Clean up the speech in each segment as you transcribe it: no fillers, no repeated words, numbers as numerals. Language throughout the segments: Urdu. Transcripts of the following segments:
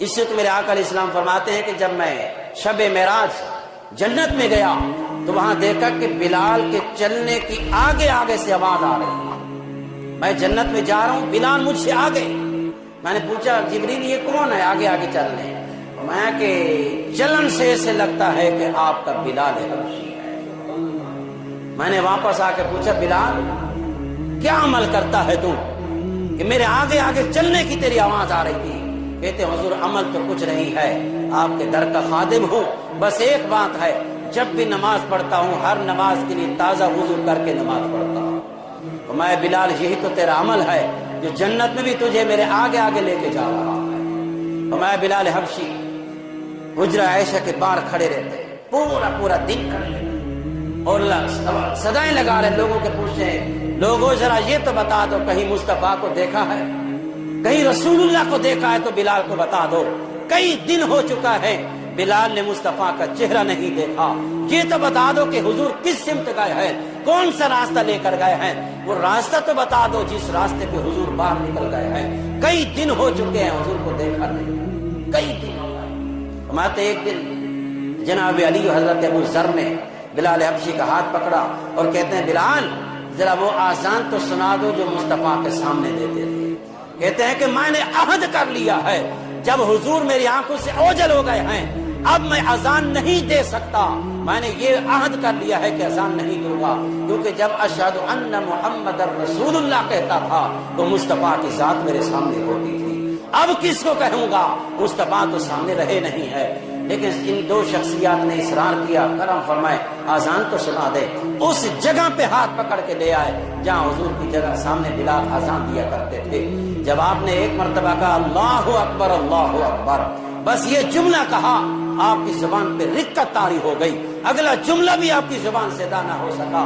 اس سے تو میرے آقا علیہ السلام فرماتے ہیں کہ جب میں شب معراج جنت میں گیا تو وہاں دیکھا کہ بلال کے چلنے کی آگے آگے سے آواز آ رہی ہے. میں جنت میں جا رہا ہوں، بلال مجھ سے آگے. میں نے پوچھا جبریل یہ کون ہے آگے آگے چل رہے ہیں؟ میں کہ چلن سے ایسے لگتا ہے کہ آپ کا بلال حبشی ہے. میں نے واپس آ کے پوچھا بلال کیا عمل کرتا ہے تو کہ میرے آگے آگے چلنے کی تیری آواز آ رہی تھی؟ کہتے حضور عمل تو کچھ نہیں ہے، آپ کے در کا خادم ہوں. بس ایک بات ہے، جب بھی نماز پڑھتا ہوں ہر نماز کے لیے تازہ وضو کر کے نماز پڑھتا ہوں. تو میں بلال یہی تو تیرا عمل ہے جو جنت میں بھی تجھے میرے آگے آگے لے کے جا رہا ہے. تو میں بلال حبشی حجرہ عائشہ کے باہر کھڑے رہتے پورا دن کھڑے رہتے اور صدائیں لگا رہے لوگوں کے پوچھے لوگوں ذرا یہ تو بتا دو کہیں مصطفیٰ کو دیکھا ہے، کہیں رسول اللہ کو دیکھا ہے تو بلال کو بتا دو. کئی دن ہو چکا ہے بلال نے مصطفیٰ کا چہرہ نہیں دیکھا، یہ تو بتا دو کہ حضور کس سمت گئے ہیں، کون سا راستہ لے کر گئے ہیں، وہ راستہ تو بتا دو جس راستے پہ حضور باہر نکل گئے ہیں. کئی دن ہو چکے ہیں حضور کو دیکھا نہیں، کئی دن ہو گئے. ہمارے ایک دن جناب علی و حضرت ابو ذر نے بلال حبشی کا ہاتھ پکڑا اور کہتے ہیں بلال ذرا وہ آذان تو سنا دو جو مصطفیٰ کے سامنے دیتے تھے. کہتے ہیں کہ میں نے عہد کر لیا ہے جب حضور میری آنکھوں سے اوجھل ہو گئے ہیں اب میں اذان نہیں دے سکتا. میں نے یہ عہد کر لیا ہے کہ اذان نہیں دوں گا، کیونکہ جب اشہد ان محمد رسول اللہ کہتا تھا تو مصطفیٰ کی ذات میرے سامنے ہوتی تھی. اب کس کو کہوں گا، مصطفیٰ تو سامنے رہے نہیں ہے. لیکن ان دو شخصیات نے اصرار کیا، کرم فرمائے آذان تو سنا دے. اس جگہ پہ ہاتھ پکڑ کے لے آئے جہاں حضور کی جگہ سامنے بلال آذان دیا کرتے تھے. جب آپ نے ایک مرتبہ کہا اللہ اکبر اللہ اکبر، بس یہ جملہ کہا آپ کی زبان پہ رقت طاری ہو گئی. اگلا جملہ بھی آپ کی زبان سے ادا نہ ہو سکا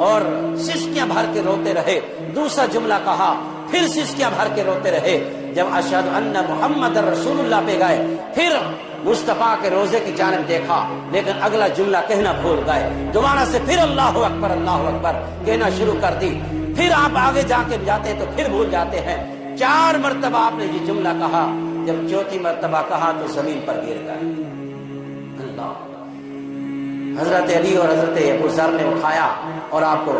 اور سسکیاں بھر کے روتے رہے. دوسرا جملہ کہا پھر سسکیاں بھر کے روتے رہے. جب اشہد ان محمد رسول اللہ پہ گئے پھر مصطفیٰ کے روزے کی جانب دیکھا لیکن اگلا جملہ کہنا بھول گئے. دوبارہ سے پھر اللہ اکبر کہنا شروع کر دی. پھر آپ آگے جا کے جاتے تو پھر بھول جاتے ہیں. 4 مرتبہ آپ نے یہ جملہ کہا. جب چوتھی مرتبہ کہا تو زمین پر گر گئے. اللہ. حضرت علی اور حضرت ابو ذر نے اٹھایا اور آپ کو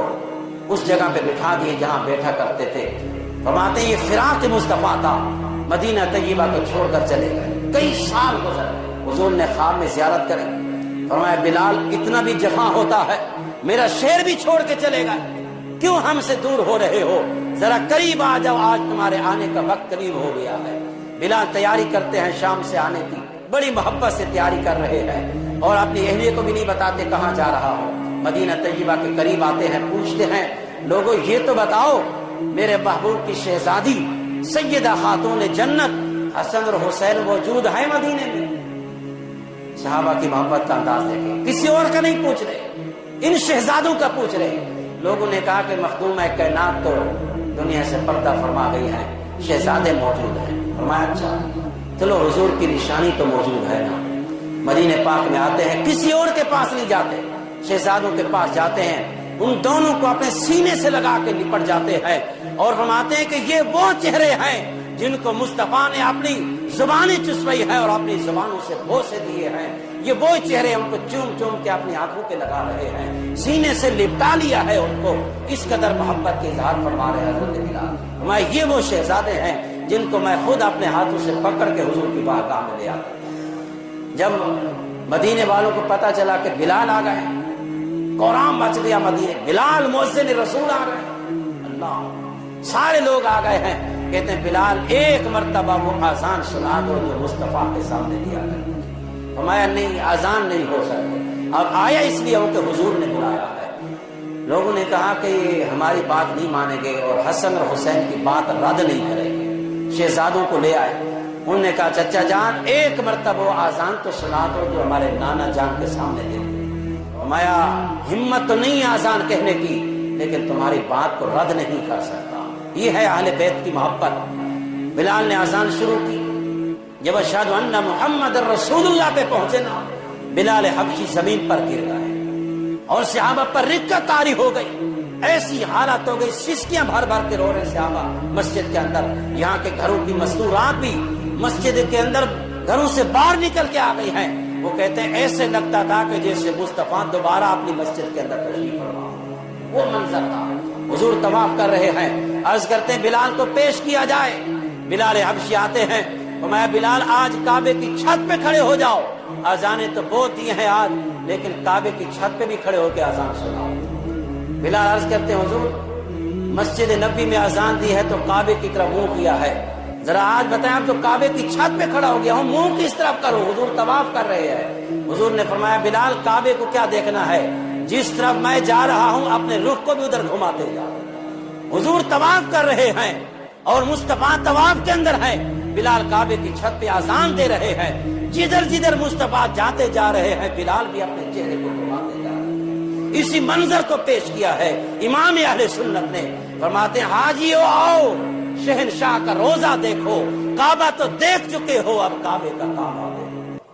اس جگہ پہ بٹھا دیے جہاں بیٹھا کرتے تھے. فرماتے ہیں یہ فراق مصطفیٰ تھا، مدینہ طیبہ کو چھوڑ کر چلے گئے. کئی سال گزر گئے. حضور نے خواب میں زیارت کرے. فرمایا بلال اتنا بھی جفا ہوتا ہے، میرا شہر بھی چھوڑ کے چلے گئے، کیوں ہم سے دور ہو رہے ہو؟ ذرا قریب آ جاؤ، آج تمہارے آنے کا وقت قریب ہو گیا ہے. بلال تیاری کرتے ہیں شام سے آنے کی، بڑی محبت سے تیاری کر رہے ہیں اور اپنی اہلیہ کو بھی نہیں بتاتے کہاں جا رہا ہو. مدینہ طیبہ کے قریب آتے ہیں، پوچھتے ہیں لوگوں یہ تو بتاؤ میرے محبوب کی شہزادی سیدہ خاتون جنت حسن اور حسین موجود ہے مدینے میں؟ صحابہ کی محبت کا انداز دیکھیں، کسی اور کا نہیں پوچھ رہے، ان شہزادوں کا پوچھ رہے. لوگوں نے کہا کہ مخدومہ کائنات تو دنیا سے پردہ فرما گئی ہے، شہزادے موجود ہیں. فرمایا اچھا چلو حضور کی نشانی تو موجود ہے نا. مدینے پاک میں آتے ہیں، کسی اور کے پاس نہیں جاتے، شہزادوں کے پاس جاتے ہیں. ان دونوں کو اپنے سینے سے لگا کے لپٹ جاتے ہیں اور فرماتے ہیں کہ یہ وہ چہرے ہیں جن کو مصطفیٰ نے اپنی زبانیں چسوئی ہے اور اپنی زبانوں سے بوسے دیے ہیں. یہ وہ چہرے ان کو چوم چوم کے اپنی آنکھوں پہ لگا رہے ہیں، سینے سے لپٹا لیا ہے ان کو. اس قدر محبت کے اظہار فرما رہے ہیں حضرت بلال. میں یہ وہ شہزادے ہیں جن کو میں خود اپنے ہاتھوں سے پکڑ کے حضور کی بارگاہ میں لے آتا. جب مدینے والوں کو پتا چلا کہ بلال آ گئے، قرآن مچ گیا مدینے، بلال مؤذن رسول آ گئے. اللہ، سارے لوگ آ گئے ہیں. کہتے ہیں بلال ایک مرتبہ وہ آذان سنا دو جو مصطفیٰ کے سامنے دیا گیا. فرمایا نہیں آذان نہیں ہو سکتے. اب آیا اس لیے ہو کہ حضور نے بلایا ہے. لوگوں نے کہا کہ یہ ہماری بات نہیں مانیں گے اور حسن اور حسین کی بات رد نہیں کریں گے. شہزادوں کو لے آئے. انہوں نے کہا چچا جان ایک مرتبہ وہ آذان تو سنا دو جو ہمارے نانا جان کے سامنے دے. فرمایا ہمت تو نہیں آذان کہنے کی لیکن تمہاری بات کو رد نہیں کر سکتا. یہ ہے اہل بیت کی محبت. بلال نے آذان شروع کی. جب اشہد ان محمد رسول اللہ پہ پہنچے نا، بلال حبشی زمین پر گر گئے اور صحابہ پر رقت طاری ہو گئی. ایسی حالت ہو گئی، سسکیاں بھر بھر کے رو رہے صحابہ مسجد کے اندر. یہاں کے گھروں کی مستورات بھی مسجد کے اندر گھروں سے باہر نکل کے آ گئی ہیں، وہ کہتے ہیں ایسے لگتا تھا کہ جیسے مصطفیٰ دوبارہ اپنی مسجد کے اندر تشریف فرما، وہ منظر تھا۔ حضور طواف کر رہے ہیں، عرض کرتے ہیں بلال کو پیش کیا جائے۔ بلال حبشی آتے ہیں، فرمایا بلال آج کعبے کی چھت پہ کھڑے ہو جاؤ، اذانیں تو بہت دی ہیں آج، لیکن کعبے کی چھت پہ بھی کھڑے ہو کے اذان سناؤ۔ بلال عرض کرتے ہیں حضور مسجد نبی میں اذان دی ہے تو کعبے کی طرف منہ کیا ہے، ذرا آج بتائیں آپ تو کعبے کی چھت پہ کھڑا ہو گیا ہوں، منہ کس طرف کرو؟ حضور طواف کر رہے ہیں۔ حضور نے فرمایا بلال کعبے کو کیا دیکھنا ہے، جس طرف میں جا رہا ہوں اپنے رخ کو بھی ادھر گھماتے جا۔ حضور طواف کر رہے ہیں اور مصطفیٰ طواف کے اندر ہے، بلال کعبے کی چھت پہ اذان دے رہے ہیں، جدھر جدھر مصطفیٰ جاتے جا رہے ہیں بلال بھی اپنے چہرے کو گھماتے جا رہے ہیں۔ اسی منظر کو پیش کیا ہے امام اہل سنت نے، فرماتے ہیں حاجیو آؤ شہنشاہ کا روزہ دیکھو، کعبہ تو دیکھ چکے ہو اب کعبے کا کعبہ دیکھو۔